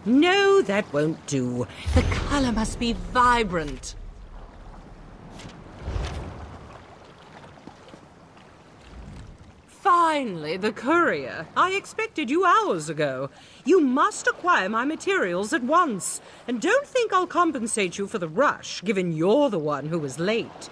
No, that won't do. The color must be vibrant. Finally, the courier. I expected you hours ago. You must acquire my materials at once. And don't think I'll compensate you for the rush, given you're the one who was late.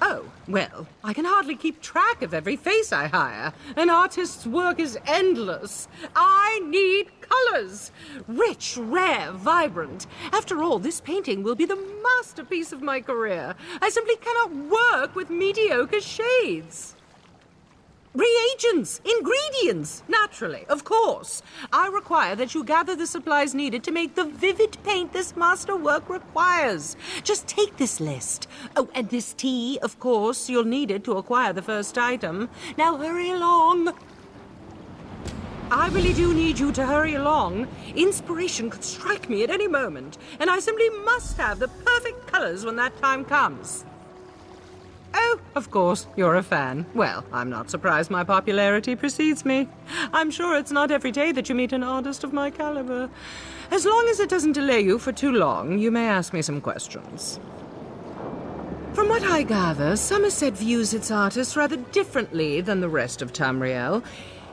Oh, well, I can hardly keep track of every face I hire. An artist's work is endless. I need colors. Rich, rare, vibrant. After all, this painting will be the masterpiece of my career. I simply cannot work with mediocre shades. Reagents, ingredients, naturally, of course. I require that you gather the supplies needed to make the vivid paint this masterwork requires. Just take this list. Oh, and this tea, of course. You'll need it to acquire the first item. Now hurry along. I really do need you to hurry along. Inspiration could strike me at any moment, and I simply must have the perfect colors when that time comes. Oh, of course, you're a fan. Well, I'm not surprised my popularity precedes me. I'm sure it's not every day that you meet an artist of my caliber. As long as it doesn't delay you for too long, you may ask me some questions. From what I gather, Summerset views its artists rather differently than the rest of Tamriel.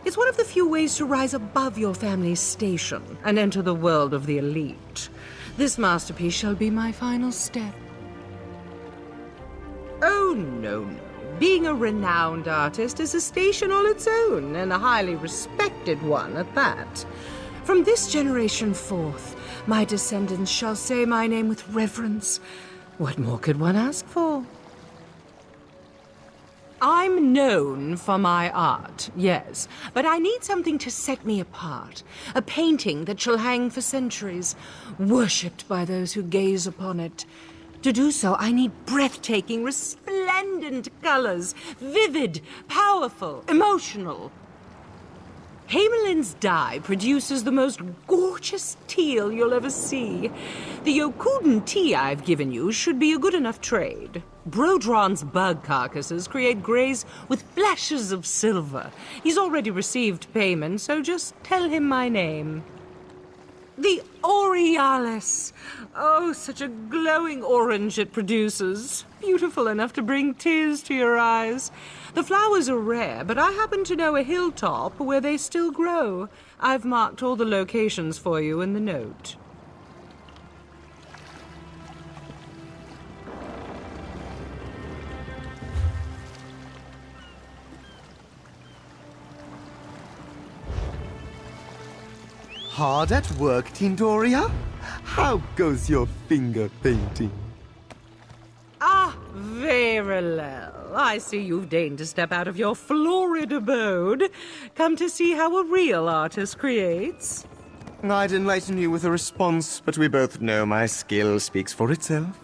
It's one of the few ways to rise above your family's station and enter the world of the elite. This masterpiece shall be my final step. Oh, no. Being a renowned artist is a station all its own, and a highly respected one at that. From this generation forth, my descendants shall say my name with reverence. What more could one ask for? I'm known for my art, yes, but I need something to set me apart. A painting that shall hang for centuries, worshipped by those who gaze upon it. To do so, I need breathtaking, resplendent colors. Vivid, powerful, emotional. Hamelin's dye produces the most gorgeous teal you'll ever see. The Yokudan tea I've given you should be a good enough trade. Brodron's bug carcasses create grays with flashes of silver. He's already received payment, so just tell him my name. The Aurealis. Oh, such a glowing orange it produces. Beautiful enough to bring tears to your eyes. The flowers are rare, but I happen to know a hilltop where they still grow. I've marked all the locations for you in the note. Hard at work, Tindoria? How goes your finger painting? Ah, Verilel. I see you've deigned to step out of your florid abode. Come to see how a real artist creates. I'd enlighten you with a response, but we both know my skill speaks for itself.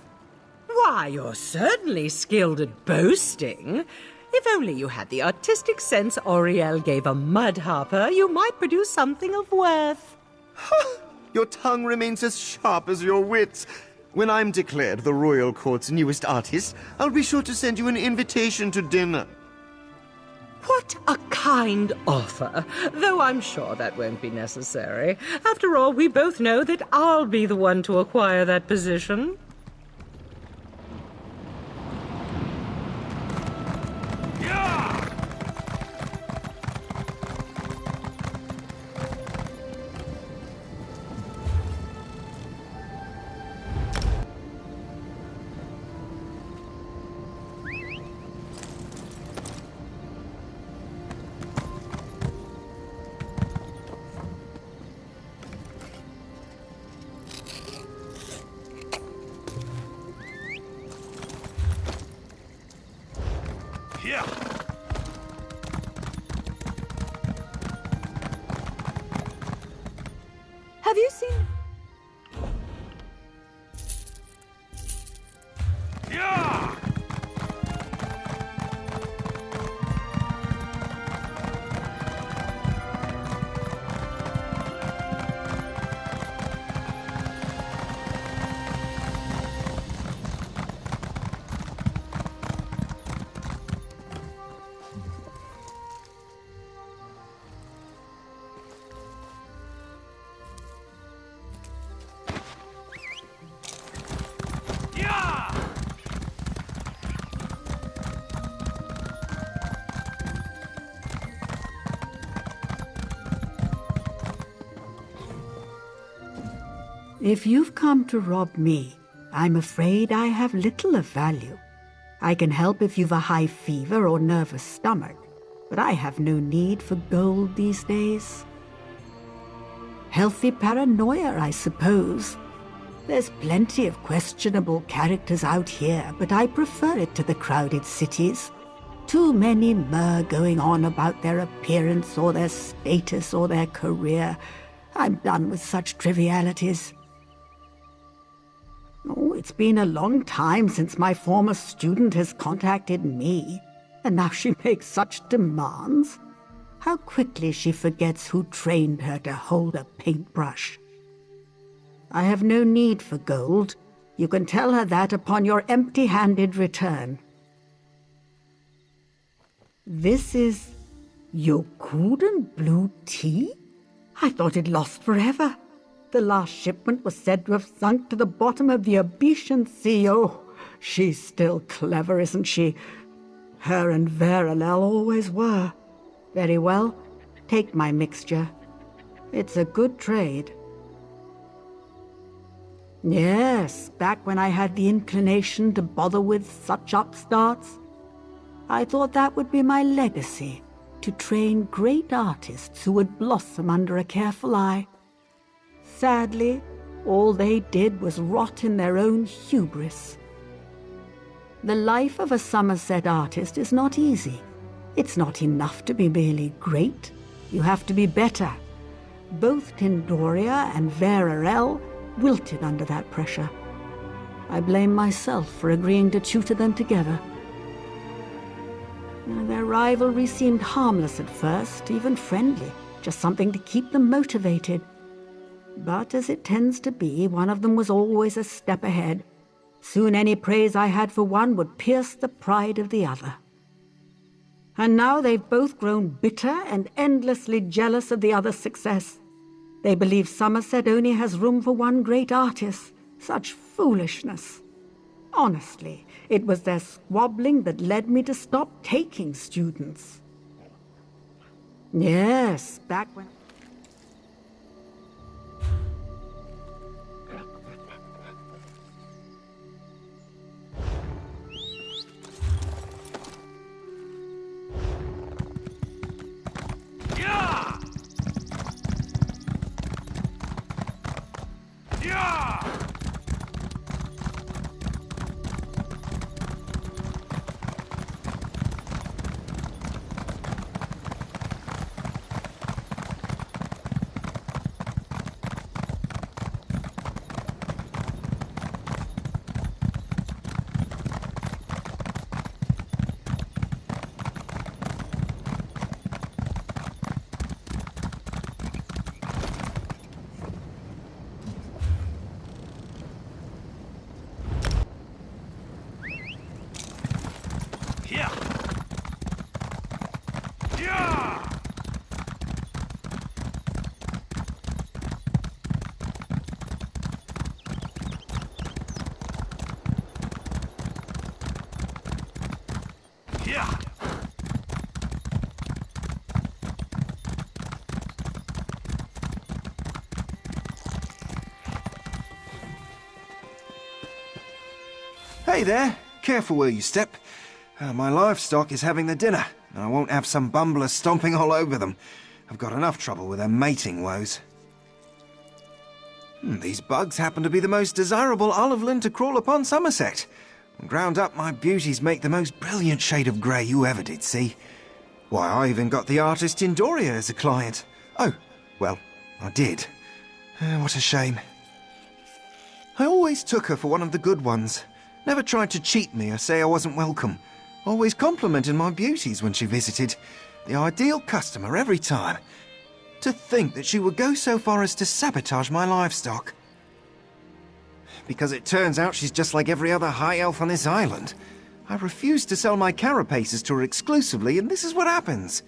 Why, you're certainly skilled at boasting. If only you had the artistic sense Auriel gave a mudharper, you might produce something of worth. Your tongue remains as sharp as your wits. When I'm declared the royal court's newest artist, I'll be sure to send you an invitation to dinner. What a kind offer, though I'm sure that won't be necessary. After all, we both know that I'll be the one to acquire that position. Have you seen... If you've come to rob me, I'm afraid I have little of value. I can help if you've a high fever or nervous stomach, but I have no need for gold these days. Healthy paranoia, I suppose. There's plenty of questionable characters out here, but I prefer it to the crowded cities. Too many myrrh going on about their appearance or their status or their career. I'm done with such trivialities. Oh, it's been a long time since my former student has contacted me, and now she makes such demands. How quickly she forgets who trained her to hold a paintbrush. I have no need for gold. You can tell her that upon your empty-handed return. This is Yokudan blue tea? I thought it lost forever. The last shipment was said to have sunk to the bottom of the Abyssan Sea. Oh, she's still clever, isn't she? Her and Veralel always were. Very well, take my mixture. It's a good trade. Yes, back when I had the inclination to bother with such upstarts, I thought that would be my legacy, to train great artists who would blossom under a careful eye. Sadly, all they did was rot in their own hubris. The life of a Summerset artist is not easy. It's not enough to be merely great. You have to be better. Both Tindoria and Verarel wilted under that pressure. I blame myself for agreeing to tutor them together. Their rivalry seemed harmless at first, even friendly, just something to keep them motivated. But as it tends to be, one of them was always a step ahead. Soon any praise I had for one would pierce the pride of the other. And now they've both grown bitter and endlessly jealous of the other's success. They believe Summerset only has room for one great artist. Such foolishness. Honestly, it was their squabbling that led me to stop taking students. Yes, back when... Hey there, careful where you step. My livestock is having the dinner, and I won't have some bumbler stomping all over them. I've got enough trouble with their mating woes. These bugs happen to be the most desirable olive to crawl upon Summerset. Ground up, my beauties make the most brilliant shade of grey you ever did see. Why, I even got the artist Tindoria as a client. Oh, well, I did. What a shame. I always took her for one of the good ones. Never tried to cheat me or say I wasn't welcome. Always complimented my beauties when she visited. The ideal customer every time. To think that she would go so far as to sabotage my livestock. Because it turns out she's just like every other high elf on this island. I refused to sell my carapaces to her exclusively, and this is what happens.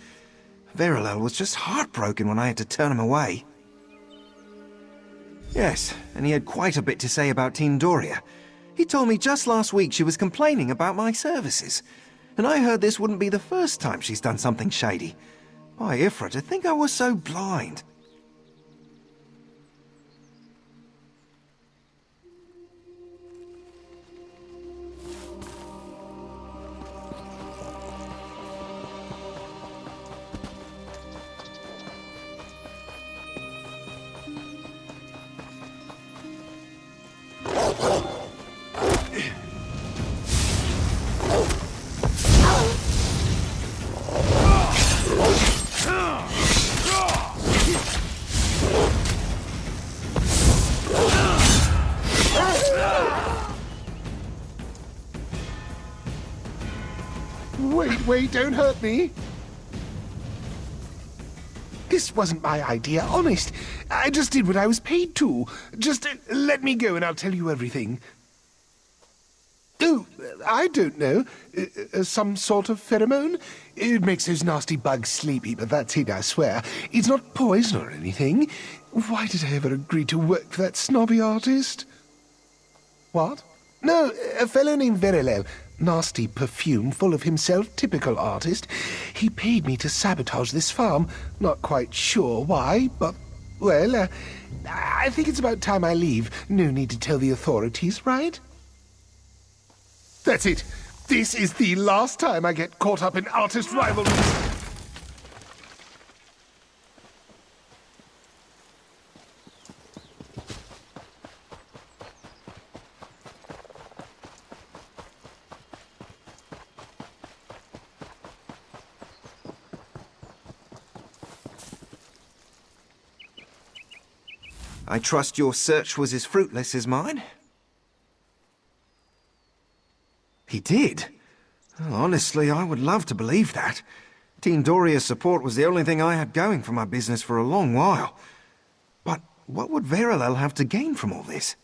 Veralel was just heartbroken when I had to turn him away. Yes, and he had quite a bit to say about Tindoria. He told me just last week she was complaining about my services. And I heard this wouldn't be the first time she's done something shady. By Ifra, to think I was so blind. wait, don't hurt me. This wasn't my idea, honest. I just did what I was paid to. Just let me go and I'll tell you everything. Oh, I don't know. Some sort of pheromone? It makes those nasty bugs sleepy, but that's it, I swear. It's not poison or anything. Why did I ever agree to work for that snobby artist? What? No, a fellow named Perils. Nasty perfume, full of himself, typical artist. He paid me to sabotage this farm. Not quite sure why, but, well, I think it's about time I leave. No need to tell the authorities, right? That's it. This is the last time I get caught up in artist rivalries. I trust your search was as fruitless as mine? He did? Well, honestly, I would love to believe that. Tindoria's support was the only thing I had going for my business for a long while. But what would Perils have to gain from all this?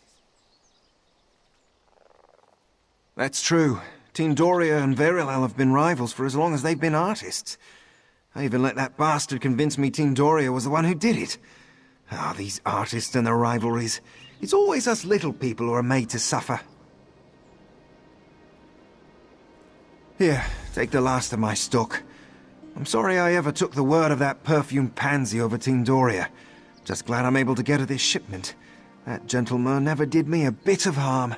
That's true. Tindoria and Perils have been rivals for as long as they've been artists. I even let that bastard convince me Tindoria was the one who did it. Ah, these artists and their rivalries. It's always us little people who are made to suffer. Here, take the last of my stock. I'm sorry I ever took the word of that perfumed pansy over Tindoria. Just glad I'm able to get her this shipment. That gentleman never did me a bit of harm.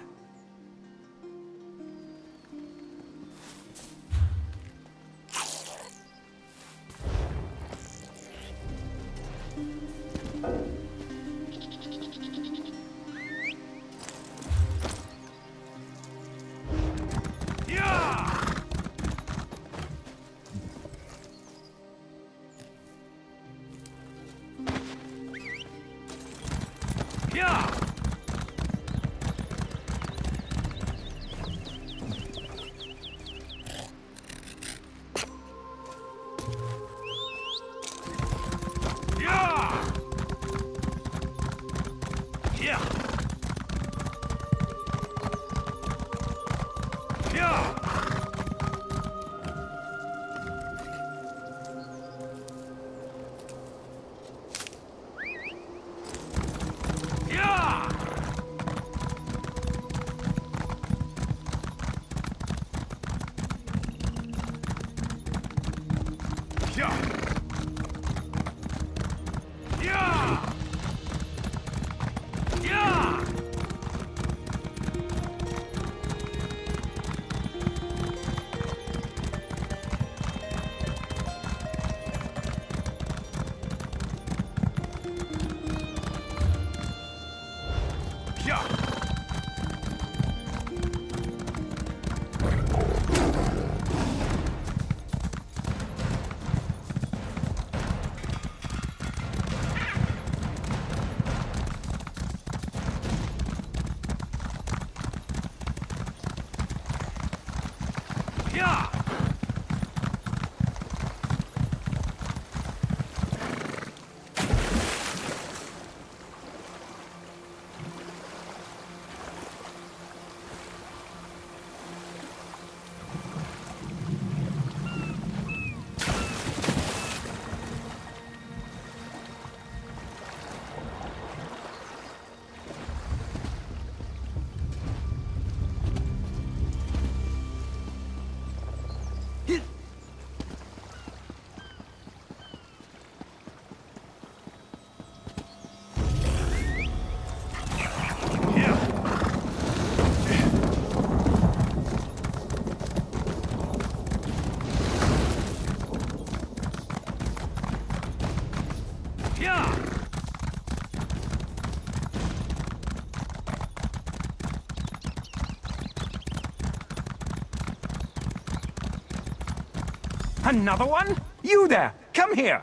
Another one? You there! Come here!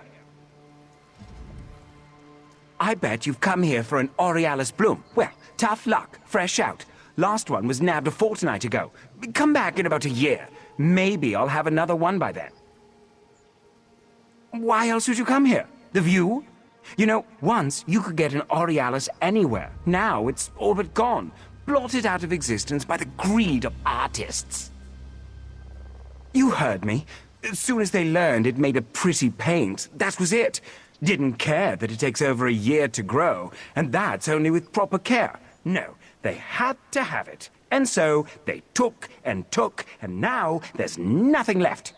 I bet you've come here for an Aurealis bloom. Well, tough luck. Fresh out. Last one was nabbed a fortnight ago. Come back in about a year. Maybe I'll have another one by then. Why else would you come here? The view? You know, once you could get an Aurealis anywhere. Now it's all but gone, blotted out of existence by the greed of artists. You heard me. As soon as they learned it made a pretty paint, that was it. Didn't care that it takes over a year to grow, and that's only with proper care. No, they had to have it. And so they took, and now there's nothing left.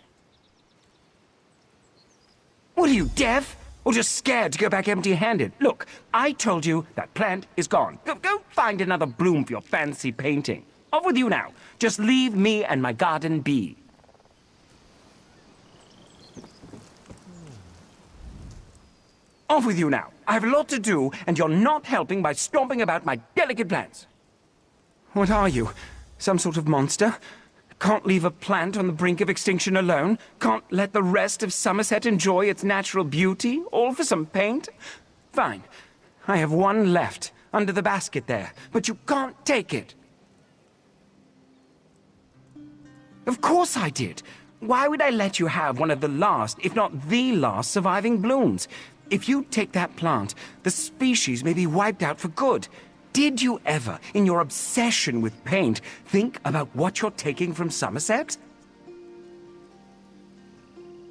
What are you, deaf? Or just scared to go back empty-handed? Look, I told you that plant is gone. Go find another bloom for your fancy painting. Off with you now. Just leave me and my garden be. Off with you now. I have a lot to do, and you're not helping by stomping about my delicate plants. What are you? Some sort of monster? Can't leave a plant on the brink of extinction alone? Can't let the rest of Summerset enjoy its natural beauty? All for some paint? Fine. I have one left, under the basket there, but you can't take it. Of course I did. Why would I let you have one of the last, if not the last, surviving blooms? If you take that plant, the species may be wiped out for good. Did you ever, in your obsession with paint, think about what you're taking from Summerset?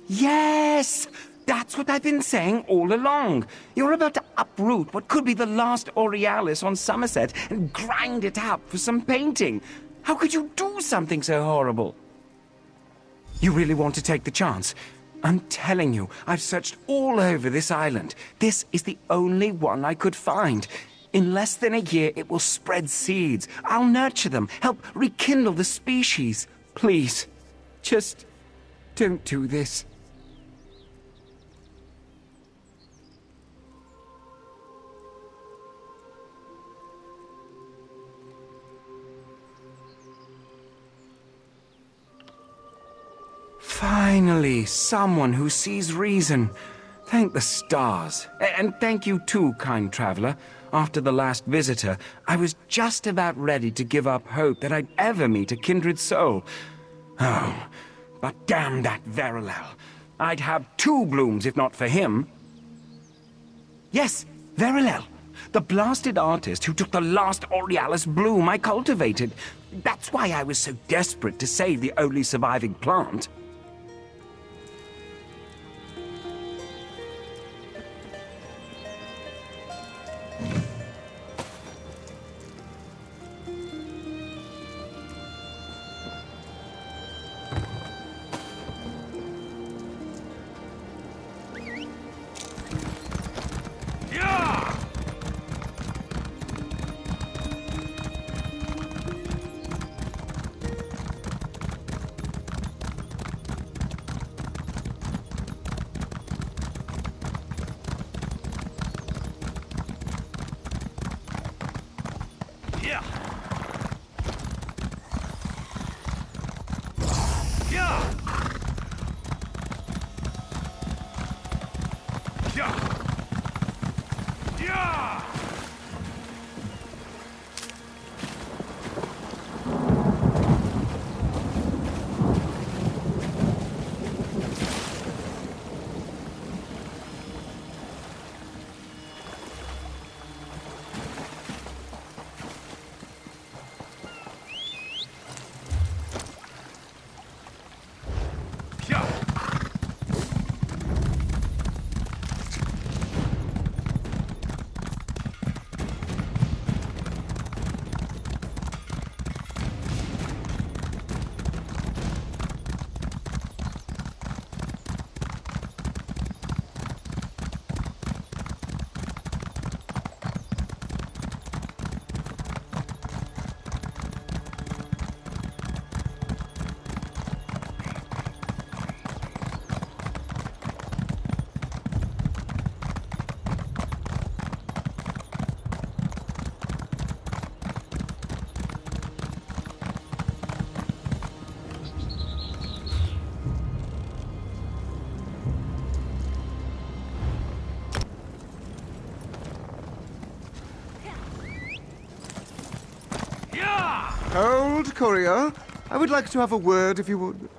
Yes! That's what I've been saying all along. You're about to uproot what could be the last Aurealis on Summerset and grind it up for some painting. How could you do something so horrible? You really want to take the chance? I'm telling you, I've searched all over this island. This is the only one I could find. In less than a year, it will spread seeds. I'll nurture them, help rekindle the species. Please, just don't do this. Finally, someone who sees reason. Thank the stars. And thank you too, kind traveler. After the last visitor, I was just about ready to give up hope that I'd ever meet a kindred soul. Oh, but damn that Perils. I'd have 2 blooms if not for him. Yes, Perils. The blasted artist who took the last Aurealis bloom I cultivated. That's why I was so desperate to save the only surviving plant. Hold, courier. I would like to have a word, if you would.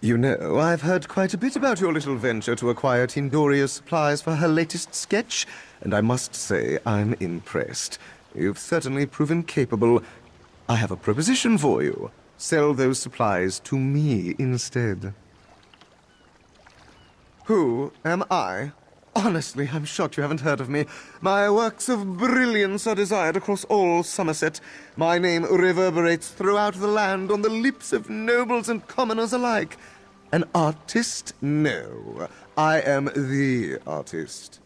You know, I've heard quite a bit about your little venture to acquire Tindoria's supplies for her latest sketch, and I must say I'm impressed. You've certainly proven capable. I have a proposition for you. Sell those supplies to me instead. Who am I? Honestly, I'm shocked you haven't heard of me. My works of brilliance are desired across all Summerset. My name reverberates throughout the land on the lips of nobles and commoners alike. An artist? No. I am the artist.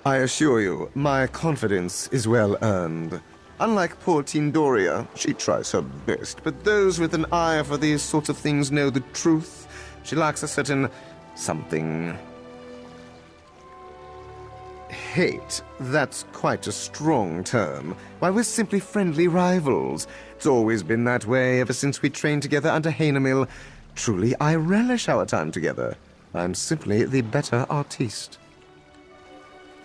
I assure you, my confidence is well earned. Unlike poor Tindoria, she tries her best, but those with an eye for these sorts of things know the truth. She lacks a certain something. Hate, that's quite a strong term. Why, we're simply friendly rivals. It's always been that way ever since we trained together under Hainamil. Truly, I relish our time together. I'm simply the better artiste.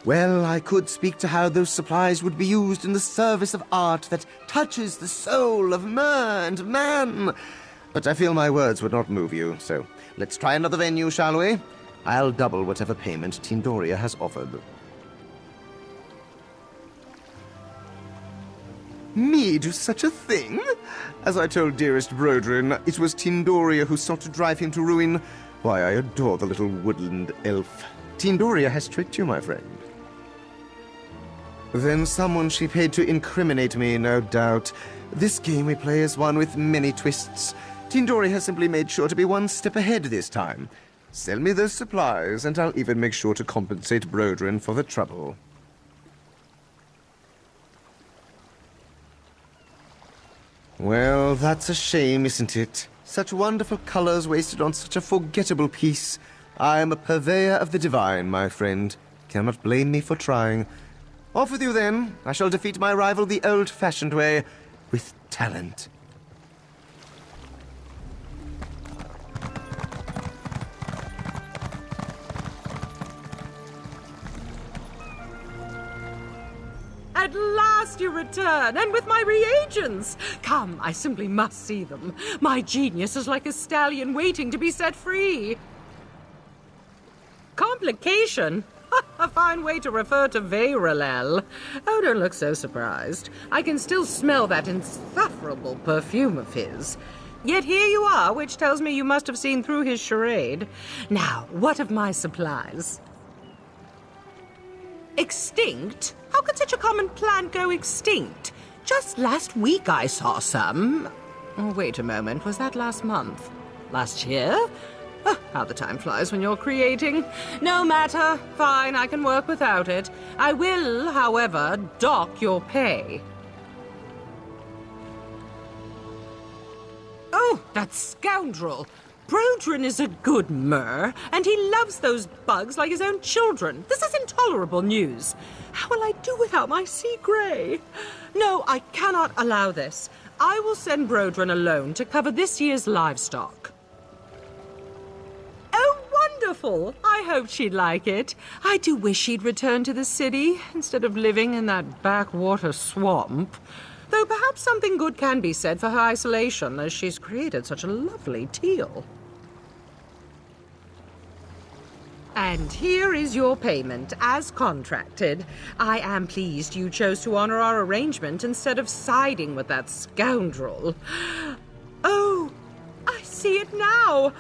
Well, I could speak to how those supplies would be used in the service of art that touches the soul of mer and man. But I feel my words would not move you, so let's try another venue, shall we? I'll double whatever payment Tindoria has offered. Me do such a thing? As I told dearest Brodrin, it was Tindoria who sought to drive him to ruin. Why, I adore the little woodland elf. Tindoria has tricked you, my friend. Then someone she paid to incriminate me, no doubt. This game we play is one with many twists. Tindoria has simply made sure to be one step ahead this time. Sell me those supplies, and I'll even make sure to compensate Brodrin for the trouble. Well, that's a shame, isn't it? Such wonderful colors wasted on such a forgettable piece. I am a purveyor of the divine, my friend. Cannot blame me for trying. Off with you, then. I shall defeat my rival the old-fashioned way, with talent. At last you return, and with my reagents! Come, I simply must see them. My genius is like a stallion waiting to be set free. Complication? A fine way to refer to Vayralel. Oh, don't look so surprised. I can still smell that insufferable perfume of his. Yet here you are, which tells me you must have seen through his charade. Now, what of my supplies? Extinct? How could such a common plant go extinct? Just last week I saw some. Oh, wait a moment, was that last month? Last year? Oh, how the time flies when you're creating. No matter. Fine, I can work without it. I will, however, dock your pay. Oh, that scoundrel! Brodrin is a good mer, and he loves those bugs like his own children. This is intolerable news. How will I do without my sea grey? No, I cannot allow this. I will send Brodrin a loan to cover this year's livestock. Oh, wonderful! I hoped she'd like it. I do wish she'd return to the city instead of living in that backwater swamp. Though perhaps something good can be said for her isolation, as she's created such a lovely teal. And here is your payment, as contracted. I am pleased you chose to honor our arrangement instead of siding with that scoundrel. Oh, I see it now!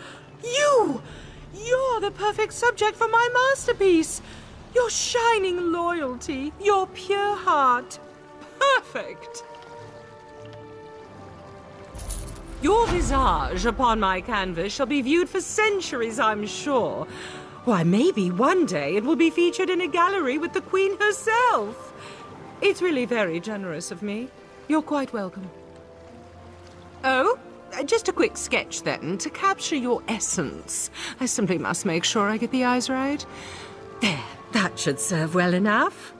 You're the perfect subject for my masterpiece! Your shining loyalty, your pure heart. Perfect! Your visage upon my canvas shall be viewed for centuries, I'm sure. Why, maybe one day it will be featured in a gallery with the Queen herself. It's really very generous of me. You're quite welcome. Oh, just a quick sketch then, to capture your essence. I simply must make sure I get the eyes right. There, that should serve well enough.